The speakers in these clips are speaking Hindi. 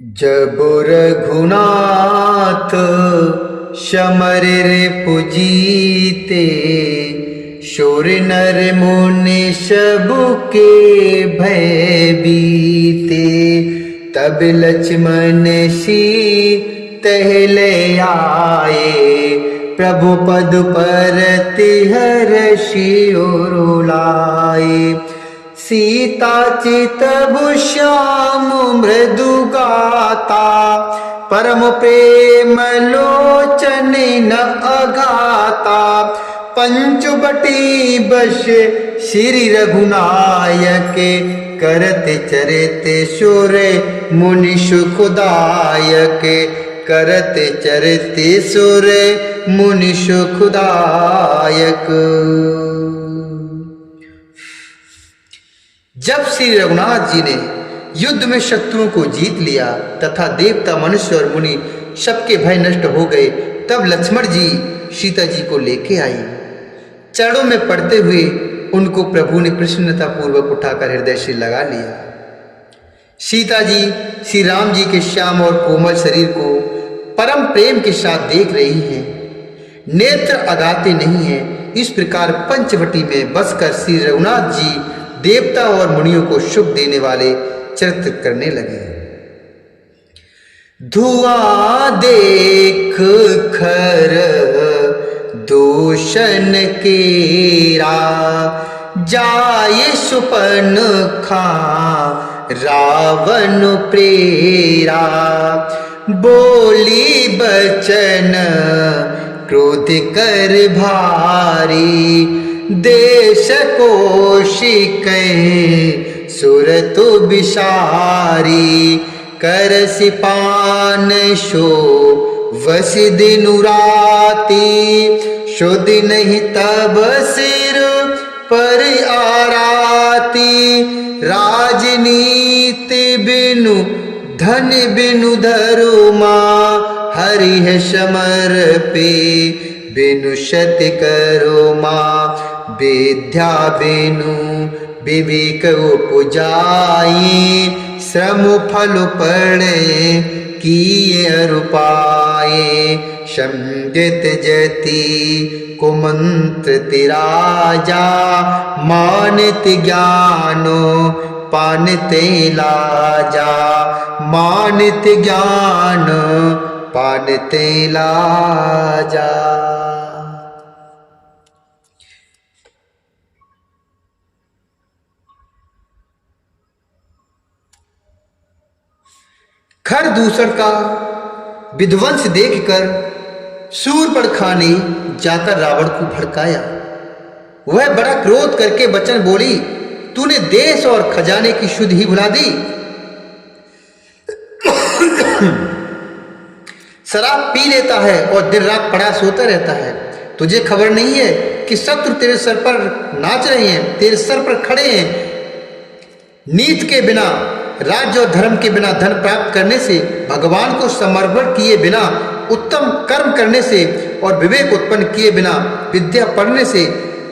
जब रघुनाथ समर पुजीते, सुर नर मुनि सबके भय बीते। तब लक्ष्मण सीतहि आए, प्रभु पद पर हर्षि और लाए। सीता चितबु श्याम मृदु गाता, परम प्रेम लोचन न अगाता। पंचवटी बस श्री रघुनायक, करते चरते सुर मुनि सुखदायक। करते चरते सुर मुनि सुखदायक। जब श्री रघुनाथ जी ने युद्ध में शत्रुओं को जीत लिया तथा देवता मनुष्य और मुनि सबके भय नष्ट हो गए, तब लक्ष्मण जी सीता जी को लेके आई। चरणों में पड़ते हुए उनको प्रभु ने प्रसन्नता पूर्वक उठाकर हृदय से लगा लिया। सीता जी श्री राम जी के श्याम और कोमल शरीर को परम प्रेम के साथ देख रही हैं, नेत्र अगाते नहीं हैं। इस प्रकार पंचवटी में बसकर श्री रघुनाथ जी देवता और मुनियों को सुख देने वाले चरित्र करने लगे। धुआं देख खर दूषण केरा, जाय सुपन खा रावण प्रेरा। बोली बचन क्रोध कर भारी, देश कोशिकै सुरतु बिसारी। कर सिपान शो वस दिनु राती, शुद्ध नहीं तब सिर पर आराती। राजनीति बिनु धन बिनु धरुमा, हरि है समर पे बिनु सत करो माँ। विद्या बिनु विवेक उपजाई, श्रम फल पड़े किए अरुपाए। समझत जति कुमंत्र तिराजा, मानित ज्ञानो पानित लाजा। मानित ज्ञान पानित लाजा। खर दूषण का विध्वंस देखकर शूर्पणखा ने जाकर रावण को भड़काया। वह बड़ा क्रोध करके वचन बोली, तूने देश और खजाने की शुद्ध ही भुला दी। शराब पी लेता है और दिन रात पड़ा सोता रहता है। तुझे खबर नहीं है कि शत्रु तेरे सर पर नाच रहे हैं, तेरे सर पर खड़े हैं। नीति के बिना, राज्य और धर्म के बिना धन प्राप्त करने से, भगवान को समर्पण किए बिना उत्तम कर्म करने से और विवेक उत्पन्न किए बिना विद्या पढ़ने से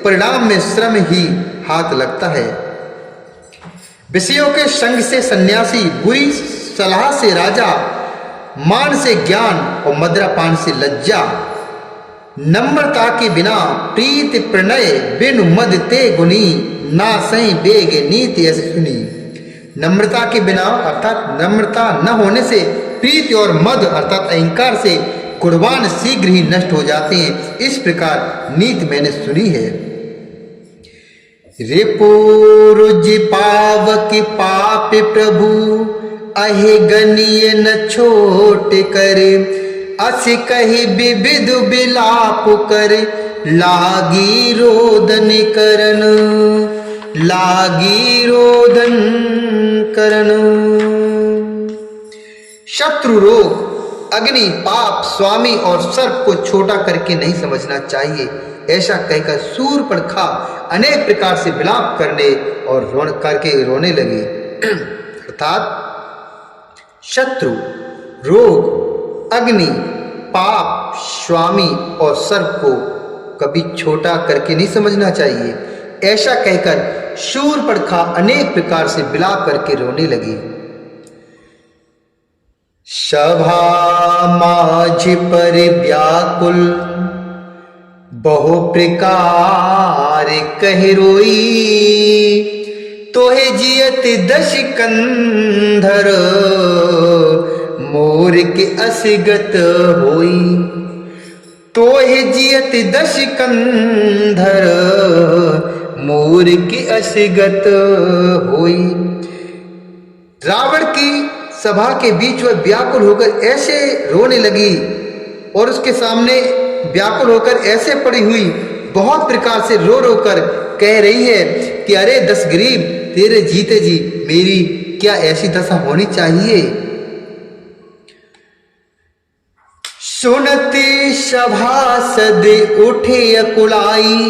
परिणाम में श्रम ही हाथ लगता है। विषयों के संग से सन्यासी, बुरी सलाह से राजा, मान से ज्ञान और मदिरापान से लज्जा। नम्रता के बिना प्रीति प्रणय, बिनु मद ते गुनी, ना सही बेग नीति ऐसी सुनी। नम्रता के बिना अर्थात नम्रता न होने से प्रीति और मद अर्थात अहंकार से गुणवान शीघ्र ही नष्ट हो जाते हैं। इस प्रकार नीति मैंने सुनी है। रिपुरुज पावक पाप प्रभु, अहि गनीय न छोट करे। अस कही विविध बिलाप कर, लागी रोदन करन। लागी रोदन करन। शत्रु, रोग, अग्नि, पाप, स्वामी और सर्प को छोटा करके नहीं समझना चाहिए। ऐसा कहकर शूर्पणखा अनेक प्रकार से विलाप करने और रोने लगे। अर्थात शत्रु, रोग, अग्नि, पाप, स्वामी और सर्प को कभी छोटा करके नहीं समझना चाहिए। ऐसा कहकर शूर्पणखा अनेक प्रकार से विलाप करके रोने लगी। सभा माझ पर व्याकुल बहु प्रकार कह रोई, तोहे जियत दश कंधर मोर के असगत होई। तोहे जियत दश कंधर मोर के असगत होई। रावण की सभा के बीच वह व्याकुल होकर ऐसे रोने लगी और उसके सामने व्याकुल होकर ऐसे पड़ी हुई बहुत प्रकार से रो रो कर कह रही है कि अरे दशग्रीव, तेरे जीते जी मेरी क्या ऐसी दशा होनी चाहिए। सुनते सभासद उठे अकुलाई,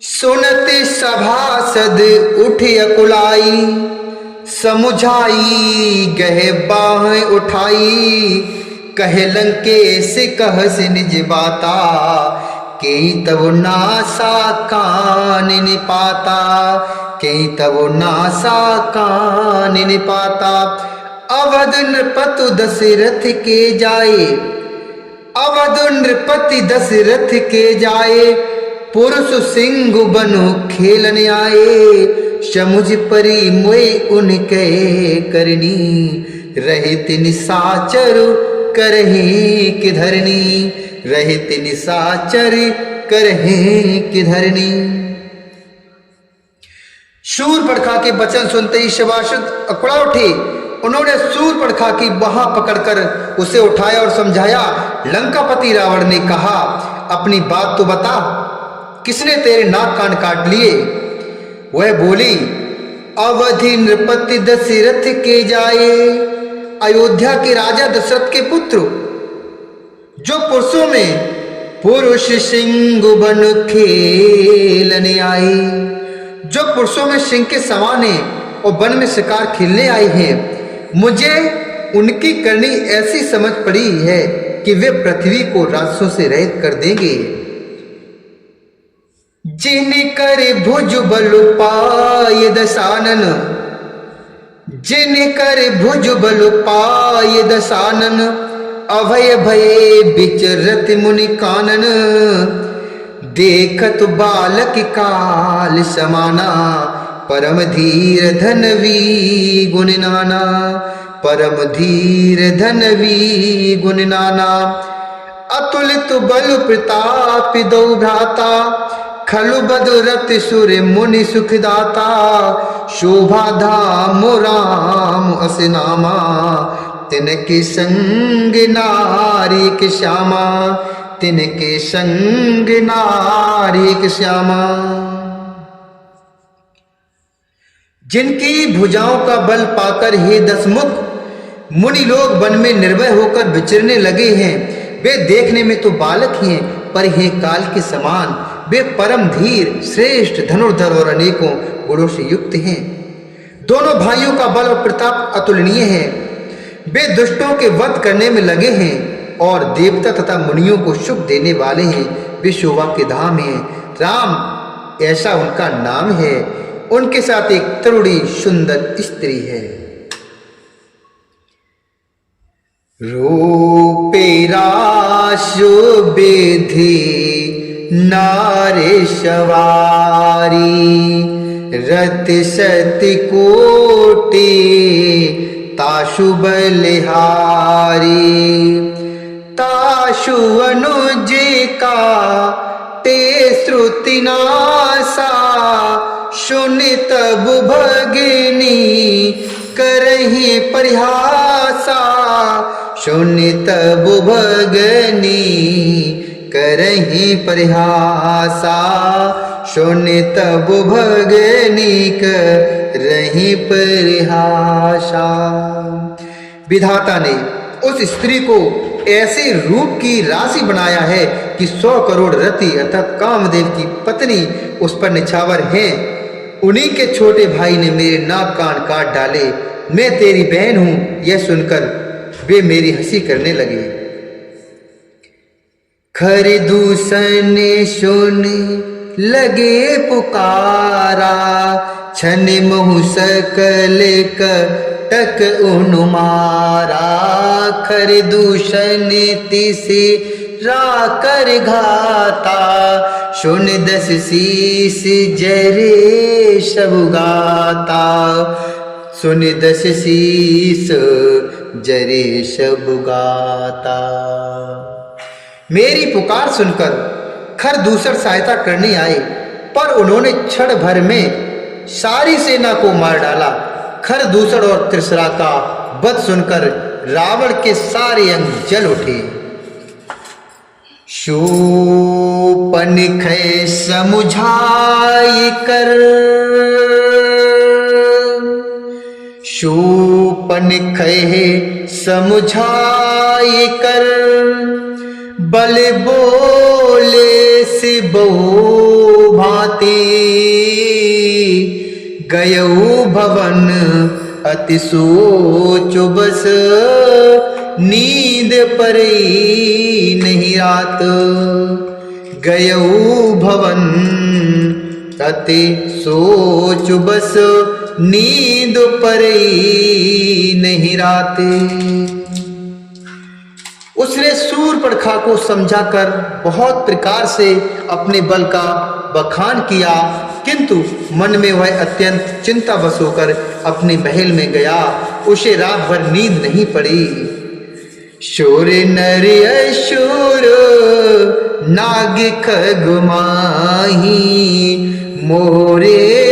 सुनते सभासद उठे अकुलाई, समुझाई गहे बाहें उठाई, कह लंकेश कह से निज बाता, के तब नासा कान निपाता, के तब नासा कान निपाता। अवध नृपतु दशरथ के जाए, अवध नृपति दशरथ के जाए, पुरुष सिंह बनु खेलन आए, समुझ परी मोय उनके करनी, रहित निसाचर करही किधरनी, रहित निसाचर करही किधरनी। शूर्पणखा के वचन सुनते ही सभासद अकड़ा उठे। उन्होंने शूर्पणखा की बाह पकड़कर उसे उठाया और समझाया। लंकापति रावण ने कहा, अपनी बात तो बता, किसने तेरे नाक कान काट लिए। वह बोली, अवधि नृपति दशरथ के जाए, अयोध्या के राजा दशरथ के पुत्र, जो पुरुषों में पुरुष सिंह बन खेलने आए, जो पुरुषों में सिंह के समान है और वन में शिकार खेलने आए हैं। मुझे उनकी करनी ऐसी समझ पड़ी है कि वे पृथ्वी को राक्षसों से रहित कर देंगे। जिन कर भुज बल पाय दशानन, जिन कर भुज बल पाय दशानन, अभय भये विचरत मुनि कानन, देखत बालक काल समाना, परम धीर धनवी गुण नाना, परम धीर धनवी गुण नाना। अतुलित बल प्रताप दो भ्राता, खलु बदरत सुर मुनि सुखदाता, शोभा धाम राम अस नामा, तिनके संग नारी के श्यामा, तिनके संग नारी के श्यामा। जिनकी भुजाओं का बल पाकर हे दशमुख मुनि लोग वन में निर्भय होकर विचरने लगे हैं, वे देखने में तो बालक ही हैं, पर हे काल के समान वे परम धीर श्रेष्ठ धनुर्धर और अनेकों गुणों से युक्त हैं। दोनों भाइयों का बल और प्रताप अतुलनीय है। वे दुष्टों के वध करने में लगे हैं और देवता तथा मुनियों को सुख देने वाले हैं। वे शोभा के धाम हैं, राम ऐसा उनका नाम है। उनके साथ एक तरुणी सुंदर स्त्री है। रूपे राशो बेधि नारे सवारी, रत सति कोटि ताशु बलिहारी, ताशु अनुज का ते श्रुति नासा, सुन तब भगिनी करहि परिहासा, सुन तब भगनी करहि परिहासा, सुन तब भगनी करहि परिहासा। विधाता ने उस स्त्री को ऐसे रूप की राशि बनाया है कि 100 करोड़ रति अर्थात कामदेव की पत्नी उस पर निछावर है। उन्हीं के छोटे भाई ने मेरे नाक कान काट डाले। मैं तेरी बहन हूं, यह सुनकर वे मेरी हंसी करने लगे। खरदूषण सुन लगे पुकारा, छन महु सकल कटक उनुमारा, खर दूषण तिसे राकर घाता, सुन दस शीस जरे सब गाता, सुन दस शीस जरे सब गाता। मेरी पुकार सुनकर खर दूसर सहायता करने आए, पर उन्होंने क्षण भर में सारी सेना को मार डाला। खर दूसर और त्रिशरा का वध सुनकर रावण के सारे अंग जल उठे। शूर्पणखा समुझाई कर, शूर्पणखा समुझाई कर, बल बोले से बहु भांति, गयऊ भवन अति सोचो बस, नींद परी नहीं रात। गयऊ भवन अति सोच बस, नींद परी नहीं रात। उसने शूर्पणखा को समझाकर बहुत प्रकार से अपने बल का बखान किया, किंतु मन में वह अत्यंत चिंतावश होकर अपने महल में गया। उसे रात भर नींद नहीं पड़ी। शूर नर अशूर नाग खग माही, मोरे